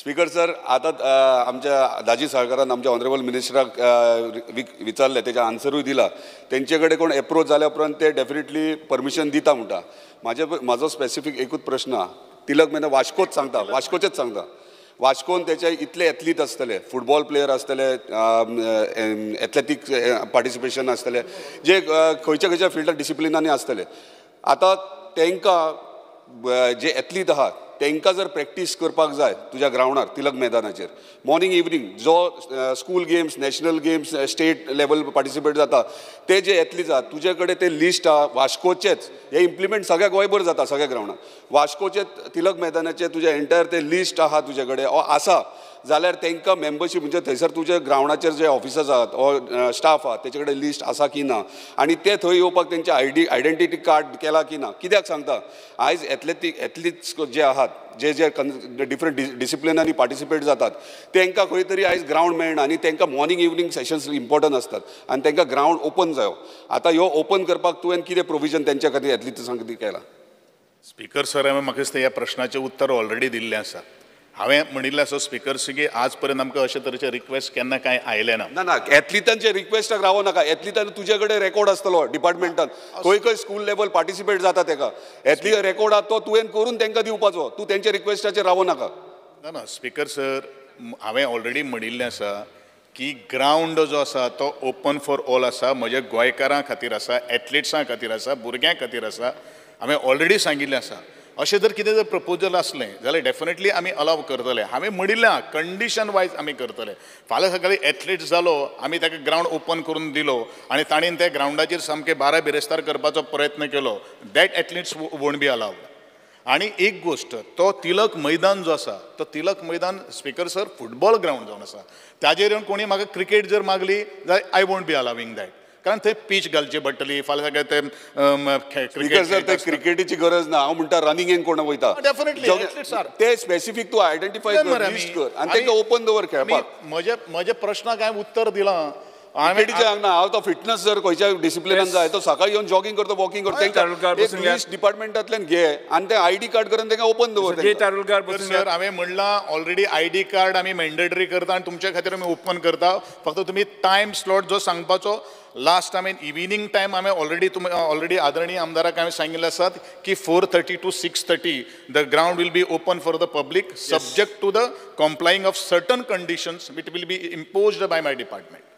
Speaker sir, आता आमच्या दाजी सरकारान आमच्या ऑनरेबल मिनिस्टराक विचारले, त्याचा आन्सरूय दिला. तेंचे कोण एप्रोच जाल्या उपरांत ते डेफिनेटली परमिशन दिता म्हणटा. म्हाजो स्पेसिफीक एकूच प्रश्न आहा. तिलक मेहता वास्कोच सांगता, वास्कोचेच सांगता. वास्कोन त्याचे इतले एथलीट आसतले, फुटबॉल प्लेयर आसतले, एथलेटिक्स पार्टिसिपेशन आसतले, जे खंयच्या खंयच्या फिल्डात डिसिप्लिनांनी आसतले. आता तांकां जे एथलीट आहात तांकां जर प्रॅक्टीस करपाक जाय तुज्या ग्राउंडार तिलक मैदानाचेर मॉर्निंग इवनिंग, जो school games, national games, state level participate जाता, ते जे एथलीट्स आहात तुजे कडेन ते लिस्ट आहा वास्कोचेच, हे इम्प्लिमेंट सगळ्या गोंयभर जाता सगळ्या ग्राउंडार. वास्कोचे तिलक मैदानाचे तुजे एंटायर ते लिस्ट आहा तुजे कडेन आसा जाल्यार तांकां मेंबरशीप, म्हणजे थंयसर तुजे ग्राउंडाचेर जे ऑफिसर्स आहात ओ स्टाफ आहा तेचे कडेन लिस्ट आसा की ना, आनी ते थंय येवपाक तेंचे आयडेंटिटी कार्ड केला की ना. कित्याक सांगता, आयज एथलीट्स जे आहात, जे जे डिफरंट डिसिप्लिनांनी पार्टिसिपेट जातात, तांकां खंय तरी आयज ग्राउंड मेळना आनी तांकां मॉर्निंग इवनिंग सेशन्स इम्पॉर्टंट आसतात आनी तांकां ग्राउंड ओपन जायो. आतां ह्यो ओपन करपाक तुवें कितें प्रोविजन तेंच्या खातीर एथलीट्सां खातीर केलां? स्पीकर सर, हांवें म्हाका दिसता ह्या प्रश्नाचें उत्तर ऑलरेडी दिल्लें आसा. हांवें म्हणिल्लें आसा स्पीकर्स की आज पर्यंत आमकां अशे तरेचे रिक्वेस्ट केन्ना कांय आयले ना. ना एथलीटांचे रिक्वेस्टाक रावो नाका. एथलीटान तुजे कडेन रेकॉर्ड आसतलो डिपार्टमेंटान, खंय खंय स्कूल लेवल पार्टिसिपेट जाता ताका एथलीट रेकॉर्ड आहा तो तुवें करून तांकां दिवपाचो. तूं तेंच्या रिक्वेस्टाचेर रावो नाका. ना स्पीकर सर, हांवें ऑलरेडी म्हणिल्लें आसा की ग्राउंड जो आसा तो ओपन फॉर ऑल आसा. म्हज्या गोंयकारां खातीर आसा, एथलीट्सां खातीर आसा, भुरग्यां खातीर आसा. हांवें ऑलरेडी सांगिल्लें आसा. अशें जर कितें जर प्रपोजल असलें जाल्यार डेफिनेटली आमी अलाव करतले. हांवें म्हणिल्लें आहा कंडिशन वायज आमी करतले. फाल्यां सकाळीं एथलीट जालो, आमी ताका ग्राउंड ओपन करून दिलो आनी ताणें त्या ग्राउंडाचेर सामकें बारा बिरेस्तार करपाचो प्रयत्न केलो, that athletes won't be allowed. आनी एक गोश्ट, तो तिलक मैदान जो आसा तो तिलक मैदान स्पीकर सर फुटबॉल ग्राउंड जावन आसा. ताजेर येवन कोणी म्हाका क्रिकेट जर मागली जाल्यार I won't be allowing that. कारण थंय पीच घालची पडटली. फाल्यां सकाळीं ते क्रिकेट क्रिकेटीची गरज ना. हांव म्हणटा रनिंगेक कोण वयता ते स्पेसिफीक तूं आयडेंटिफाय कर, लिस्ट कर आनी तांकां ओपन दवर खेळपाक. म्हज्या प्रश्नाक हांवें उत्तर दिलां. हांव तो फिटनेस जर खंयच्या डिसिप्लिनान जाय तो सकाळीं येवन जॉगिंग करता, वॉकिंग करता, लिस्ट डिपार्टमेंटांतल्यान घे आनी ते आयडी कार्ड करून तांकां ओपन दवर. सर, हांवें म्हणलां ऑलरेडी आयडी कार्ड आमी मॅन्डेटरी करता आनी तुमच्या खातीर आमी ओपन करता. फक्त तुमी टायम स्लॉट जो सांगपाचो लास्ट हांवें इव्हिनिंग टायम हांवें ऑलरेडी आदरणीय आमदाराक हांवें सांगिल्लें आसात की 4:30 to 6:30 the ground will be open for the public subject to the complying of certain conditions which will be imposed by my department.